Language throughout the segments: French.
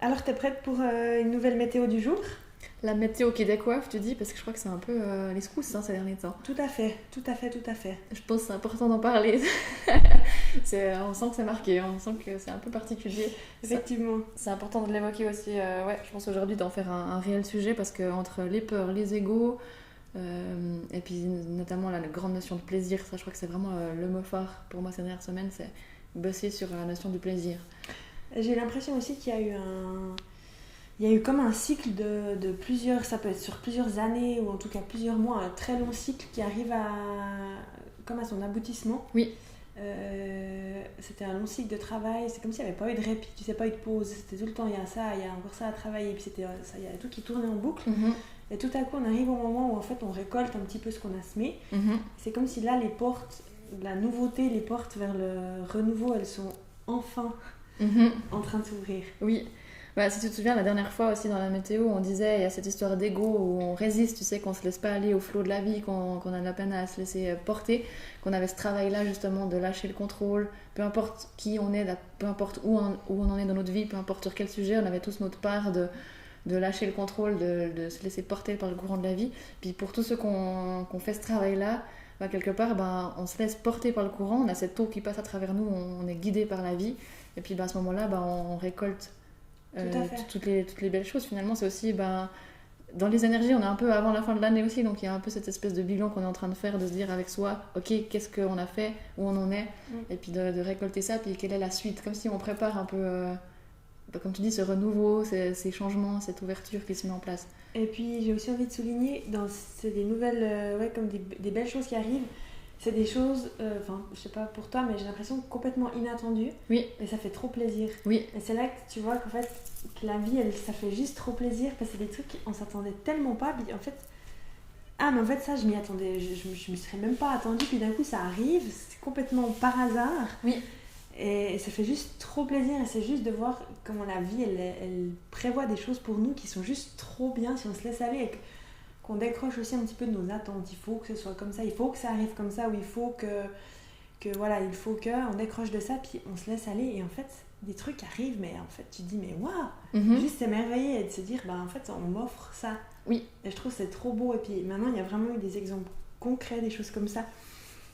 Alors, t'es prête pour une nouvelle météo du jour? La météo qui décoiffe, tu dis, parce que je crois que c'est un peu les secousses ces derniers temps. Tout à fait, tout à fait, tout à fait. Je pense que c'est important d'en parler. On sent que c'est marqué, on sent que c'est un peu particulier. Effectivement. C'est important de l'évoquer aussi. Ouais, je pense aujourd'hui d'en faire un réel sujet parce que entre les peurs, les égos, et puis notamment la grande notion de plaisir, ça je crois que c'est vraiment le mot phare pour moi ces dernières semaines, c'est bosser sur la notion du plaisir. J'ai l'impression aussi qu'il y a eu il y a eu comme un cycle de plusieurs, ça peut être sur plusieurs années ou en tout cas plusieurs mois, un très long cycle qui arrive comme à son aboutissement. Oui. C'était un long cycle de travail, c'est comme s'il n'y avait pas eu de répit, tu sais, pas eu de pause, c'était tout le temps il y a ça, il y a encore ça à travailler, et puis c'était ça, il y a tout qui tournait en boucle. Et tout à coup on arrive au moment où en fait on récolte un petit peu ce qu'on a semé. C'est comme si là les portes, la nouveauté, les portes vers le renouveau, elles sont enfin en train de s'ouvrir. Oui. Bah, si tu te souviens, la dernière fois aussi dans la météo, on disait il y a cette histoire d'ego où on résiste, tu sais, qu'on se laisse pas aller au flot de la vie, qu'on a de la peine à se laisser porter, qu'on avait ce travail-là justement de lâcher le contrôle, peu importe qui on est, peu importe où on en est dans notre vie, peu importe sur quel sujet, on avait tous notre part de lâcher le contrôle, de se laisser porter par le courant de la vie. Puis pour tous ceux qu'on fait ce travail-là, bah, quelque part, bah, on se laisse porter par le courant, on a cette eau qui passe à travers nous, on est guidé par la vie, et puis bah, à ce moment-là, bah, on récolte toutes les belles choses. Finalement, c'est aussi dans les énergies, on est un peu avant la fin de l'année aussi, donc il y a un peu cette espèce de bilan qu'on est en train de faire, de se dire avec soi, ok, qu'est-ce qu'on a fait, où on en est, et puis de récolter ça, puis quelle est la suite, comme si on prépare un peu, comme tu dis, ce renouveau, ces changements, cette ouverture qui se met en place. Et puis j'ai aussi envie de souligner, c'est des nouvelles, comme des belles choses qui arrivent. C'est des choses, je sais pas pour toi, mais j'ai l'impression complètement inattendues. Oui. Et ça fait trop plaisir. Oui. Et c'est là que tu vois qu'en fait, que la vie, ça fait juste trop plaisir parce que c'est des trucs qu'on s'attendait tellement pas. Puis en fait, mais en fait, ça, je m'y attendais, je me serais même pas attendue. Puis d'un coup, ça arrive, c'est complètement par hasard. Oui. Et ça fait juste trop plaisir. Et c'est juste de voir comment la vie, elle prévoit des choses pour nous qui sont juste trop bien si on se laisse aller. Qu'on décroche aussi un petit peu de nos attentes. Il faut que ce soit comme ça, il faut que ça arrive comme ça, ou il faut voilà, il faut qu'on décroche de ça, puis on se laisse aller, et en fait, des trucs arrivent, mais en fait, tu te dis, mais waouh, juste s'émerveiller et de se dire, en fait, on m'offre ça. Oui. Et je trouve que c'est trop beau, et puis maintenant, il y a vraiment eu des exemples concrets, des choses comme ça,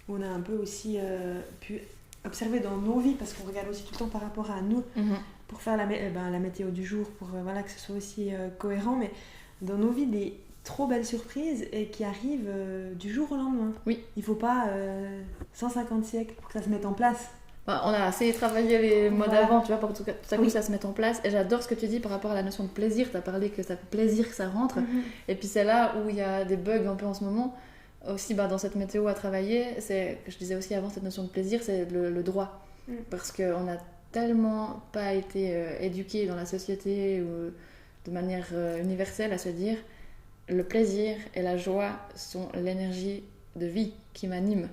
où on a un peu aussi pu observer dans nos vies, parce qu'on regarde aussi tout le temps par rapport à nous, pour faire la météo du jour, pour que ce soit aussi cohérent, mais dans nos vies, des trop belles surprises et qui arrivent du jour au lendemain. Oui. Il faut pas 150 siècles pour que ça se mette en place. On a assez travaillé les mois d'avant, tu vois, pour que tout à coup ça se mette en place. Et j'adore ce que tu dis par rapport à la notion de plaisir. Tu as parlé que ça fait plaisir que ça rentre. Et puis c'est là où il y a des bugs un peu en ce moment. Aussi dans cette météo à travailler, c'est que je disais aussi avant, cette notion de plaisir, c'est le droit. Parce qu'on n'a tellement pas été éduqués dans la société ou de manière universelle à se dire le plaisir et la joie sont l'énergie de vie qui m'anime.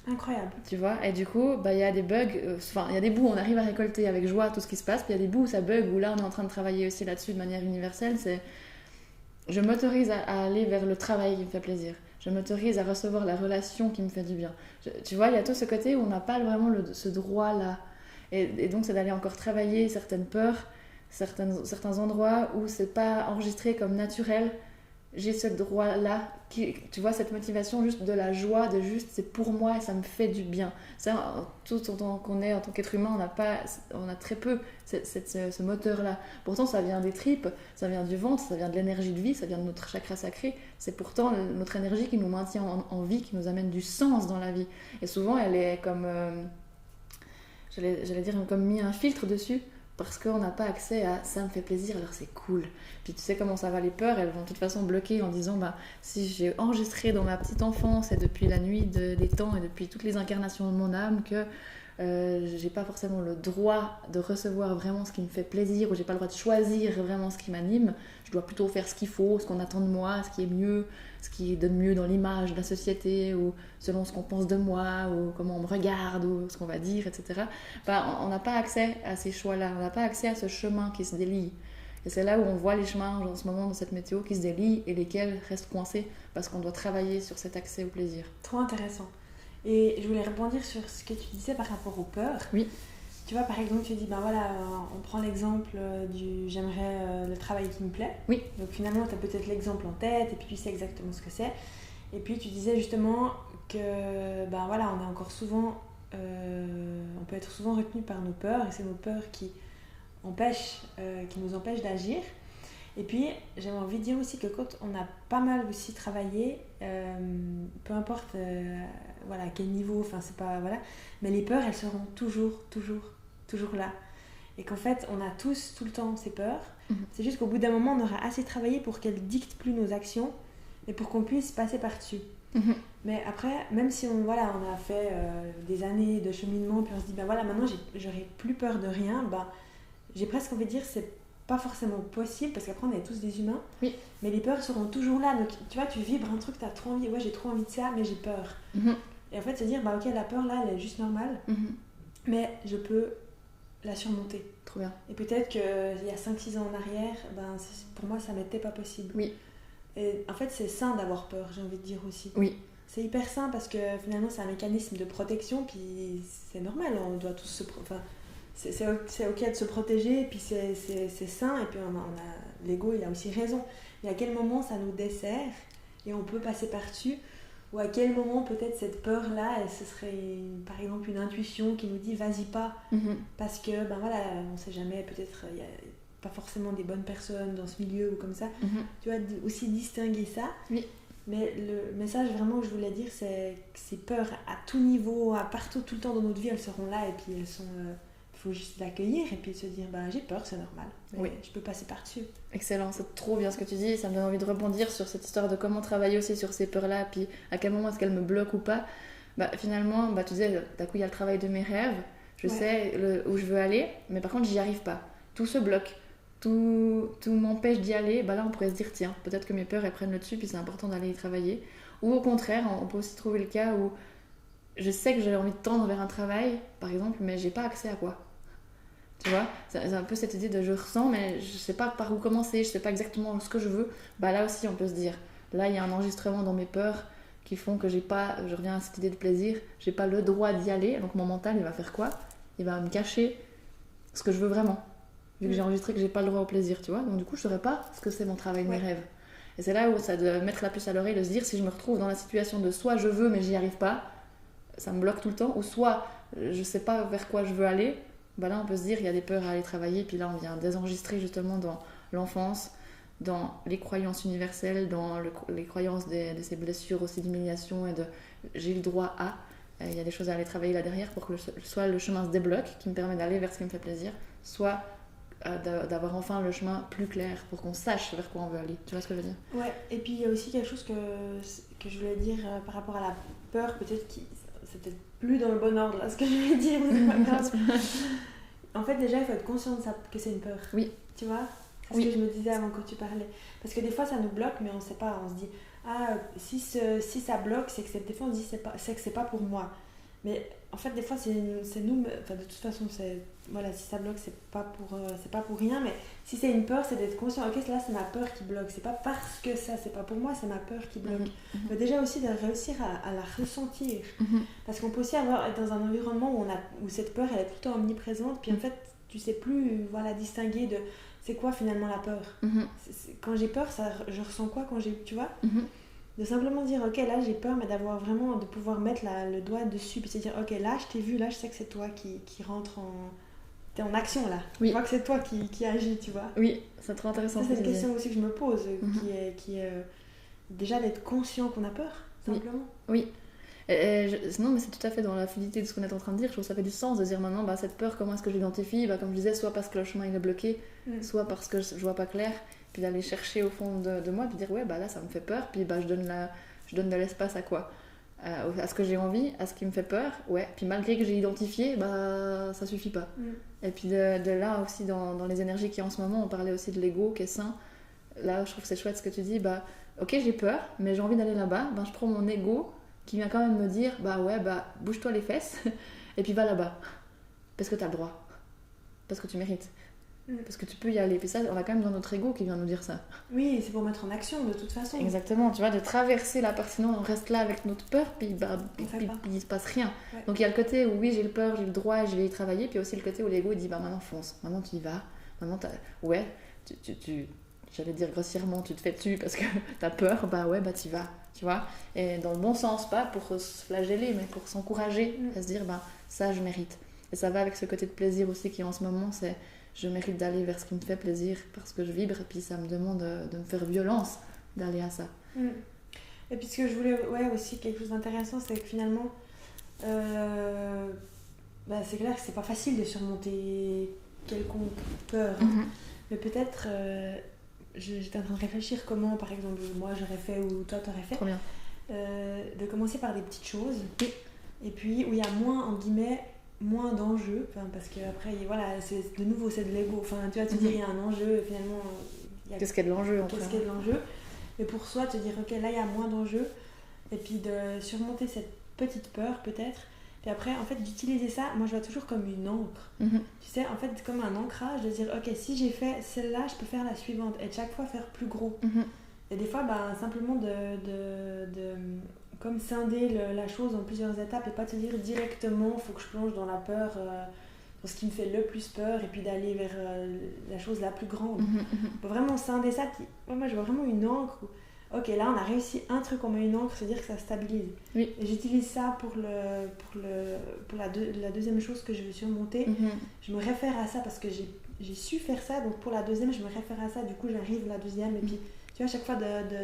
Incroyable. Tu vois, et du coup, il y a des bugs, il y a des bouts où on arrive à récolter avec joie tout ce qui se passe, puis il y a des bouts où ça bug, où là on est en train de travailler aussi là-dessus de manière universelle. Je m'autorise à aller vers le travail qui me fait plaisir. Je m'autorise à recevoir la relation qui me fait du bien. Tu vois, il y a tout ce côté où on n'a pas vraiment ce droit-là. Et donc, c'est d'aller encore travailler certaines peurs, certains endroits où c'est pas enregistré comme naturel. J'ai ce droit-là, tu vois, cette motivation juste de la joie, de juste c'est pour moi et ça me fait du bien. Ça, tout autant qu'on est en tant qu'être humain, on a très peu ce moteur-là. Pourtant, ça vient des tripes, ça vient du ventre, ça vient de l'énergie de vie, ça vient de notre chakra sacré. C'est pourtant notre énergie qui nous maintient en vie, qui nous amène du sens dans la vie. Et souvent, elle est comme, j'allais dire, comme mis un filtre dessus. Parce qu'on n'a pas accès à ça me fait plaisir, alors c'est cool. Puis tu sais comment ça va, les peurs, elles vont de toute façon bloquer en disant si j'ai enregistré dans ma petite enfance et depuis la nuit des temps et depuis toutes les incarnations de mon âme que j'ai pas forcément le droit de recevoir vraiment ce qui me fait plaisir, ou j'ai pas le droit de choisir vraiment ce qui m'anime, je dois plutôt faire ce qu'il faut, ce qu'on attend de moi, ce qui est mieux, ce qui donne mieux dans l'image de la société, ou selon ce qu'on pense de moi, ou comment on me regarde, ou ce qu'on va dire, etc. On n'a pas accès à ces choix-là, on n'a pas accès à ce chemin qui se délie. Et c'est là où on voit les chemins en ce moment dans cette météo qui se délient et lesquels restent coincés parce qu'on doit travailler sur cet accès au plaisir. Trop intéressant. Et je voulais rebondir sur ce que tu disais par rapport aux peurs. Oui. Tu tu vois, par exemple, tu dis, ben voilà, on prend l'exemple du j'aimerais le travail qui me plaît. Oui. Donc finalement, tu as peut-être l'exemple en tête et puis tu sais exactement ce que c'est. Et puis tu disais justement que, ben voilà, on est encore souvent, on peut être souvent retenu par nos peurs et c'est nos peurs qui nous empêchent d'agir. Et puis, j'avais envie de dire aussi que quand on a pas mal aussi travaillé, peu importe voilà, à quel niveau, enfin c'est pas, voilà, mais les peurs, elles seront toujours là. Et qu'en fait, on a tous, tout le temps, ces peurs. C'est juste qu'au bout d'un moment, on aura assez travaillé pour qu'elles dictent plus nos actions et pour qu'on puisse passer par-dessus. Mais après, même si on a fait des années de cheminement, puis on se dit, ben voilà, maintenant j'aurai plus peur de rien, ben, j'ai presque envie de dire, c'est pas forcément possible parce qu'après on est tous des humains, oui. Mais les peurs seront toujours là. Donc tu vois, tu vibres un truc, t'as trop envie, ouais, j'ai trop envie de ça, mais j'ai peur. Et en fait, se dire, bah ok, la peur là, elle est juste normale, mais je peux la surmonter. Trop bien. Et peut-être qu'il y a 5-6 ans en arrière, ben, pour moi, ça m'était pas possible. Oui. Et en fait, c'est sain d'avoir peur, j'ai envie de dire aussi. Oui. C'est hyper sain parce que finalement, c'est un mécanisme de protection, puis c'est normal, on doit tous se... Enfin, c'est ok de se protéger, et puis c'est sain, et puis l'ego, il a aussi raison. Mais à quel moment ça nous dessert, et on peut passer par-dessus, ou à quel moment peut-être cette peur-là, ce serait par exemple une intuition qui nous dit vas-y pas, parce que ben voilà, on sait jamais, peut-être il n'y a pas forcément des bonnes personnes dans ce milieu ou comme ça. Tu vois, aussi distinguer ça. Oui. Mais le message vraiment que je voulais dire, c'est que ces peurs à tout niveau, à partout, tout le temps dans notre vie, elles seront là, et puis elles sont... Il faut juste l'accueillir et puis se dire bah, j'ai peur, c'est normal, mais oui. Je peux passer par-dessus. Excellent, c'est trop bien ce que tu dis, ça me donne envie de rebondir sur cette histoire de comment travailler aussi sur ces peurs-là, puis à quel moment est-ce qu'elles me bloquent ou pas. Bah, finalement, bah, tu disais, d'un coup il y a le travail de mes rêves, je sais où je veux aller, mais par contre j'y arrive pas. Tout se bloque, tout m'empêche d'y aller. Bah là on pourrait se dire tiens, peut-être que mes peurs elles prennent le dessus, puis c'est important d'aller y travailler. Ou au contraire, on peut aussi trouver le cas où je sais que j'ai envie de tendre vers un travail, par exemple, mais j'ai pas accès à quoi. Tu vois, c'est un peu cette idée de je ressens, mais je sais pas par où commencer, je sais pas exactement ce que je veux. Bah là aussi, on peut se dire, là il y a un enregistrement dans mes peurs qui font que j'ai pas, je reviens à cette idée de plaisir, j'ai pas le droit d'y aller. Donc mon mental, il va faire quoi? Il va me cacher ce que je veux vraiment, vu que j'ai enregistré que j'ai pas le droit au plaisir, tu vois. Donc du coup, je saurais pas ce que c'est mon travail de mes rêves. Et c'est là où ça de mettre la puce à l'oreille, de se dire si je me retrouve dans la situation de soit je veux mais j'y arrive pas, ça me bloque tout le temps, ou soit je sais pas vers quoi je veux aller. Bah là on peut se dire il y a des peurs à aller travailler, puis là on vient désenregistrer justement dans l'enfance, dans les croyances universelles, dans les croyances de ces blessures aussi d'humiliation et de j'ai le droit à, il y a des choses à aller travailler là derrière pour que soit le chemin se débloque qui me permet d'aller vers ce qui me fait plaisir, soit d'avoir enfin le chemin plus clair pour qu'on sache vers quoi on veut aller. Tu vois ce que je veux dire? Ouais, et puis il y a aussi quelque chose que je voulais dire par rapport à la peur, peut-être c'est peut-être plus dans le bon ordre là ce que je vais dire, mais c'est pas grave. En fait, déjà il faut être conscient de ça, que c'est une peur. Oui. Tu vois, c'est ce que je me disais avant quand tu parlais. Parce que des fois ça nous bloque, mais on sait pas, on se dit ah si ça bloque, c'est que des fois on se dit c'est que c'est pas pour moi. Mais en fait des fois c'est nous, enfin de toute façon voilà, si ça bloque c'est pas pour rien, mais si c'est une peur, c'est d'être conscient, ok là c'est ma peur qui bloque, c'est pas parce que ça c'est pas pour moi, c'est ma peur qui bloque. Mais déjà aussi de réussir à la ressentir, parce qu'on peut aussi être dans un environnement où cette peur elle est tout le temps omniprésente, puis en fait tu sais plus distinguer de c'est quoi finalement la peur. Quand j'ai peur, je ressens quoi quand j'ai, tu vois, de simplement dire ok là j'ai peur, mais d'avoir vraiment de pouvoir mettre le doigt dessus, puis se dire ok là je t'ai vu, là je sais que c'est toi qui rentre t'es en action là, oui. Je vois que c'est toi qui agis, tu vois. Oui, c'est trop intéressant. Ça, c'est une question aussi que je me pose, qui est déjà d'être conscient qu'on a peur, simplement. Oui. Non, mais c'est tout à fait dans la fluidité de ce qu'on est en train de dire. Je trouve que ça fait du sens de dire maintenant, cette peur, comment est-ce que je l'identifie? Comme je disais, soit parce que le chemin il est bloqué, soit parce que je vois pas clair, puis d'aller chercher au fond de moi, puis dire ouais, là ça me fait peur, puis je donne de l'espace à quoi? À ce que j'ai envie, à ce qui me fait peur, ouais. Puis malgré que j'ai identifié, ça suffit pas. Et puis de là aussi, dans les énergies qu'il y a en ce moment, on parlait aussi de l'ego qui est sain. Là, je trouve que c'est chouette ce que tu dis. Ok, j'ai peur, mais j'ai envie d'aller là-bas. Je prends mon ego qui vient quand même me dire bouge-toi les fesses et puis va là-bas. Parce que t'as le droit. Parce que tu mérites. Parce que tu peux y aller. Puis ça, on a quand même dans notre ego qui vient nous dire ça. Oui, c'est pour mettre en action de toute façon. Exactement, tu vois, de traverser la peur. Sinon, on reste là avec notre peur, puis il se passe rien. Ouais. Donc il y a le côté où oui, j'ai le peur, j'ai le droit, je vais y travailler. Puis aussi le côté où l'ego il dit maintenant fonce, maintenant tu y vas. Maintenant, ouais, j'allais dire grossièrement, tu te fais dessus parce que t'as peur, t'y vas, tu vois. Et dans le bon sens, pas pour se flageller, mais pour s'encourager à se dire, ça je mérite. Et ça va avec ce côté de plaisir aussi qui en ce moment, c'est je mérite d'aller vers ce qui me fait plaisir parce que je vibre et puis ça me demande de me faire violence d'aller à ça. Et puis ce que je voulais aussi quelque chose d'intéressant, c'est que finalement c'est clair que c'est pas facile de surmonter quelconque peur, mais peut-être j'étais en train de réfléchir comment par exemple moi j'aurais fait ou toi t'aurais fait. Trop bien. De commencer par des petites choses et puis où il y a moins en guillemets moins d'enjeux, parce que après voilà, c'est de nouveau c'est de l'ego, tu vas te dire il y a un enjeu finalement qu'est-ce qu'il y a de l'enjeu et pour soi te dire ok là il y a moins d'enjeux et puis de surmonter cette petite peur peut-être, puis après en fait d'utiliser ça, moi je vois toujours comme une encre, tu sais, en fait comme un ancrage, de dire ok si j'ai fait celle-là je peux faire la suivante et de chaque fois faire plus gros. Et des fois simplement de comme scinder la chose en plusieurs étapes et pas te dire directement faut que je plonge dans la peur, dans ce qui me fait le plus peur et puis d'aller vers la chose la plus grande. Faut vraiment scinder ça. Moi je vois vraiment une encre où, ok là on a réussi un truc, on met une encre, c'est-à-dire que ça stabilise. Oui. Et j'utilise ça pour la deuxième chose que je veux surmonter. Je me réfère à ça parce que j'ai su faire ça, donc pour la deuxième je me réfère à ça, du coup j'arrive à la deuxième et puis tu vois, à chaque fois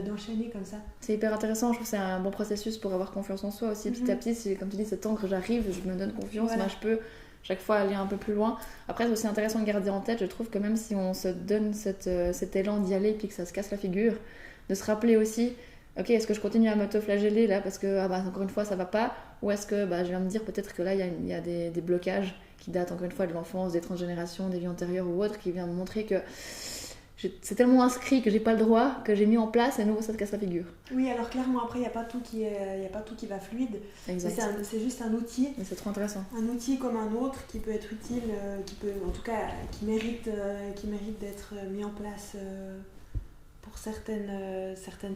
d'enchaîner comme ça. C'est hyper intéressant, je trouve que c'est un bon processus pour avoir confiance en soi aussi. Petit à petit, si, comme tu dis, cette encre, j'arrive, je me donne confiance, je peux chaque fois aller un peu plus loin. Après, c'est aussi intéressant de garder en tête, je trouve que même si on se donne cet élan d'y aller puis que ça se casse la figure, de se rappeler aussi, ok, est-ce que je continue à m'auto-flageller là parce que, encore une fois, ça va pas, ou est-ce que je viens me dire peut-être que là, il y a des blocages qui datent encore une fois de l'enfance, des transgénérations, des vies antérieures ou autres, qui viennent me montrer que c'est tellement inscrit que j'ai pas le droit, que j'ai mis en place et à nouveau ça se casse la figure. Oui, alors clairement après il n'y a pas tout qui va fluide. Exact. C'est juste un outil. Mais c'est trop intéressant. Un outil comme un autre qui peut être utile, qui mérite d'être mis en place pour certaines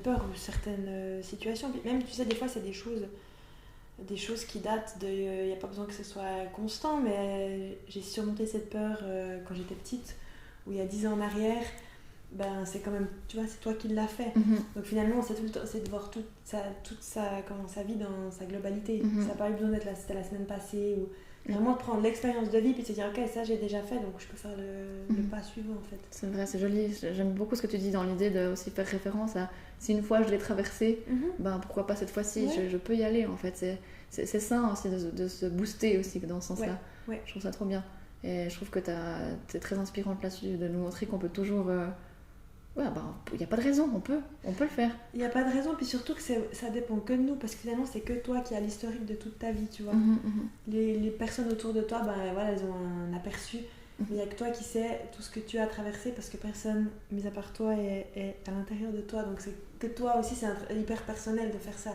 peurs ou certaines situations. Puis même tu sais des fois c'est des choses qui datent de, il n'y a pas besoin que ce soit constant, mais j'ai surmonté cette peur quand j'étais petite, où il y a 10 ans en arrière. C'est quand même, tu vois, c'est toi qui l'as fait. Donc finalement, c'est de voir toute sa vie dans sa globalité. Ça n'a pas eu besoin d'être là, c'était la semaine passée, ou vraiment de prendre l'expérience de vie puis de se dire, ok, ça j'ai déjà fait, donc je peux faire le pas suivant en fait. C'est vrai, c'est joli. J'aime beaucoup ce que tu dis dans l'idée de aussi faire référence à si une fois je l'ai traversé, pourquoi pas cette fois-ci, je peux y aller en fait. C'est sain aussi de se booster aussi dans ce sens-là. Ouais. Je trouve ça trop bien. Et je trouve que t'es très inspirante là-dessus, de nous montrer qu'on peut toujours... il n'y a pas de raison, on peut le faire. Il n'y a pas de raison, puis surtout que ça dépend que de nous, parce que finalement c'est que toi qui as l'historique de toute ta vie, tu vois. Les personnes autour de toi, elles ont un aperçu, mais il n'y a que toi qui sais tout ce que tu as traversé, parce que personne, mis à part toi, est à l'intérieur de toi, donc c'est que toi aussi, c'est hyper personnel de faire ça.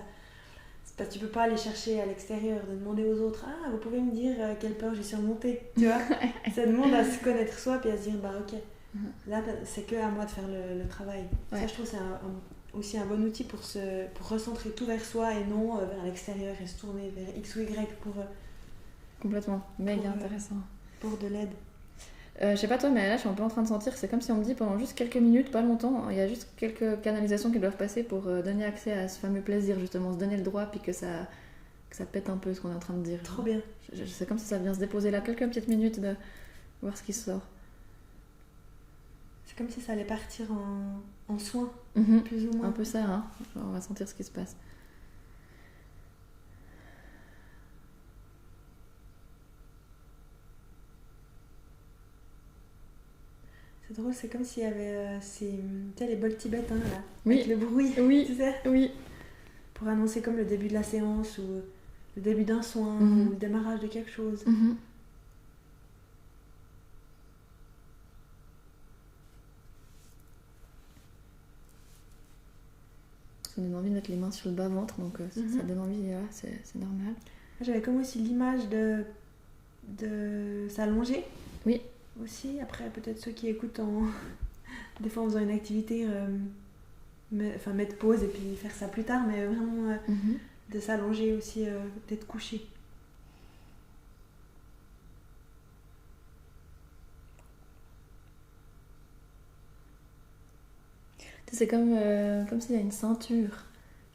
Parce que tu peux pas aller chercher à l'extérieur, de demander aux autres, vous pouvez me dire quelle peur j'ai surmontée, tu vois. Ça demande à se connaître soi, puis à se dire, ok. Là, c'est que à moi de faire le travail. Ça, je trouve que c'est aussi un bon outil pour recentrer tout vers soi et non vers l'extérieur et se tourner vers X ou Y pour... Complètement, méga intéressant. Pour de l'aide. Je sais pas toi, mais là, je suis un peu en train de sentir que c'est comme si on me dit pendant juste quelques minutes, pas longtemps, il y a juste quelques canalisations qui doivent passer pour donner accès à ce fameux plaisir, justement, se donner le droit, puis que ça pète un peu ce qu'on est en train de dire. Trop bien. C'est comme si ça vient se déposer là, quelques petites minutes de voir ce qui sort. C'est comme si ça allait partir en soins, plus ou moins. Un peu ça, hein. On va sentir ce qui se passe. C'est drôle, c'est comme s'il y avait les bols tibétains là, avec le bruit, tu sais. Oui. Pour annoncer comme le début de la séance ou le début d'un soin ou le démarrage de quelque chose. Ça donne envie de mettre les mains sur le bas-ventre, donc ça donne envie, c'est normal. J'avais comme aussi l'image de s'allonger. Oui. aussi. Après, peut-être ceux qui écoutent des fois en faisant une activité, mettre pause et puis faire ça plus tard, mais vraiment de s'allonger aussi, d'être couché. C'est comme s'il y a une ceinture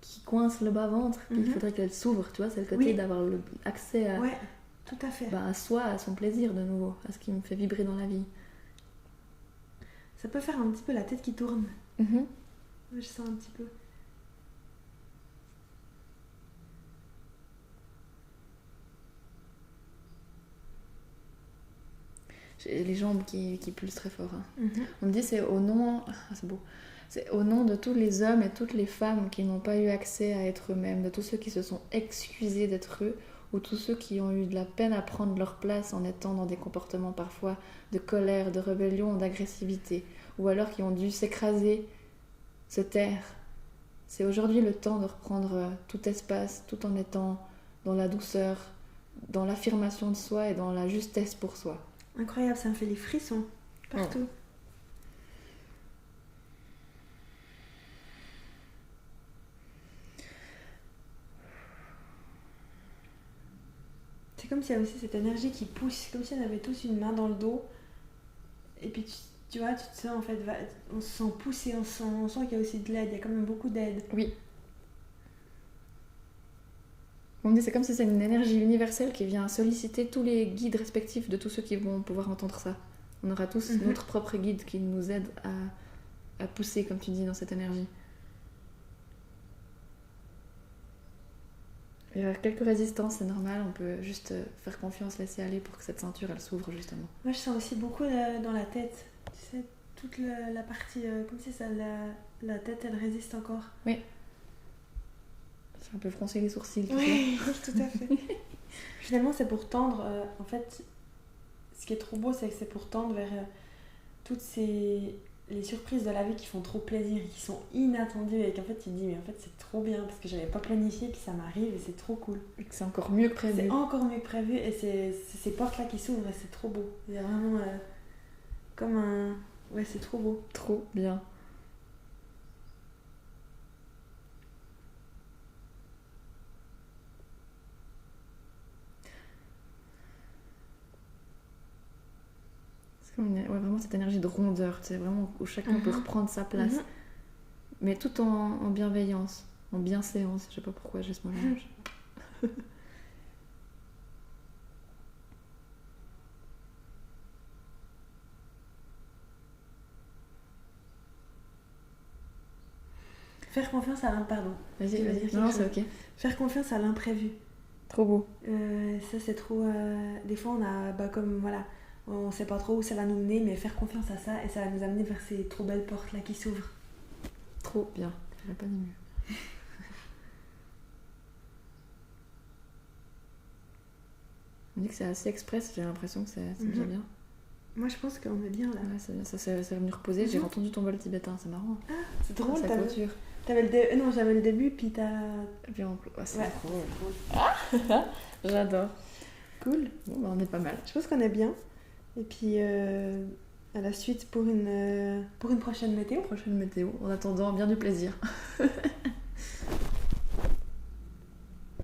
qui coince le bas-ventre, il faudrait qu'elle s'ouvre, tu vois, c'est le côté d'avoir accès à, ouais, tout à fait. à soi, à son plaisir de nouveau, à ce qui me fait vibrer dans la vie. Ça peut faire un petit peu la tête qui tourne. Mm-hmm. Je sens un petit peu. J'ai les jambes qui pulsent très fort. Hein. Mm-hmm. On me dit c'est au nom... Ah, c'est beau. C'est au nom de tous les hommes et toutes les femmes qui n'ont pas eu accès à être eux-mêmes, de tous ceux qui se sont excusés d'être eux, ou tous ceux qui ont eu de la peine à prendre leur place en étant dans des comportements parfois de colère, de rébellion, d'agressivité, ou alors qui ont dû s'écraser, se taire. C'est aujourd'hui le temps de reprendre tout espace, tout en étant dans la douceur, dans l'affirmation de soi et dans la justesse pour soi. Incroyable, ça me fait les frissons partout. Oh. C'est comme s'il y a aussi cette énergie qui pousse, comme si on avait tous une main dans le dos. Et puis tu vois, tu te sens en fait, on se sent poussé, on sent qu'il y a aussi de l'aide, il y a quand même beaucoup d'aide. Oui. On me dit c'est comme si c'est une énergie universelle qui vient solliciter tous les guides respectifs de tous ceux qui vont pouvoir entendre ça. On aura tous notre propre guide qui nous aide à pousser, comme tu dis, dans cette énergie. Il y a quelques résistances, c'est normal, on peut juste faire confiance, laisser aller pour que cette ceinture elle s'ouvre justement. Moi je sens aussi beaucoup dans la tête, tu sais, toute la partie, comme si ça, la tête elle résiste encore. Oui. C'est un peu froncer les sourcils. Oui, tout à fait. Finalement c'est pour tendre, en fait, ce qui est trop beau c'est que c'est pour tendre vers toutes les surprises de la vie qui font trop plaisir, qui sont inattendues et qu'en fait tu te dis mais en fait c'est trop bien parce que j'avais pas planifié puis ça m'arrive et c'est trop cool. Et que c'est encore mieux que prévu. C'est encore mieux que prévu et c'est ces portes là qui s'ouvrent et c'est trop beau. Il y a vraiment comme un... Ouais, c'est trop beau. Trop bien. Ouais, vraiment cette énergie de rondeur, c'est vraiment où chacun peut reprendre sa place, mais tout en bienveillance, en bienséance, je sais pas pourquoi j'ai ce mot-là. Faire confiance à Vas-y. Non, c'est ok. Faire confiance à l'imprévu. Trop beau. Ça c'est trop... Des fois on a... comme voilà... On sait pas trop où ça va nous mener, mais faire confiance à ça et ça va nous amener vers ces trop belles portes là qui s'ouvrent. Trop bien, j'aurais pas dit mieux. On dit que c'est assez express, j'ai l'impression que c'est déjà bien. Moi je pense qu'on est bien là. Ouais, c'est bien, ça c'est venu reposer, j'ai entendu ton vol tibétain, c'est marrant. Ah, c'est drôle, ça clôture. Non, j'avais le début, puis t'as... Et puis on... c'est cool. Ah j'adore. Cool. Bon, bah, on est pas mal. Je pense qu'on est bien. Et puis à la suite pour une prochaine météo. En attendant, bien du plaisir.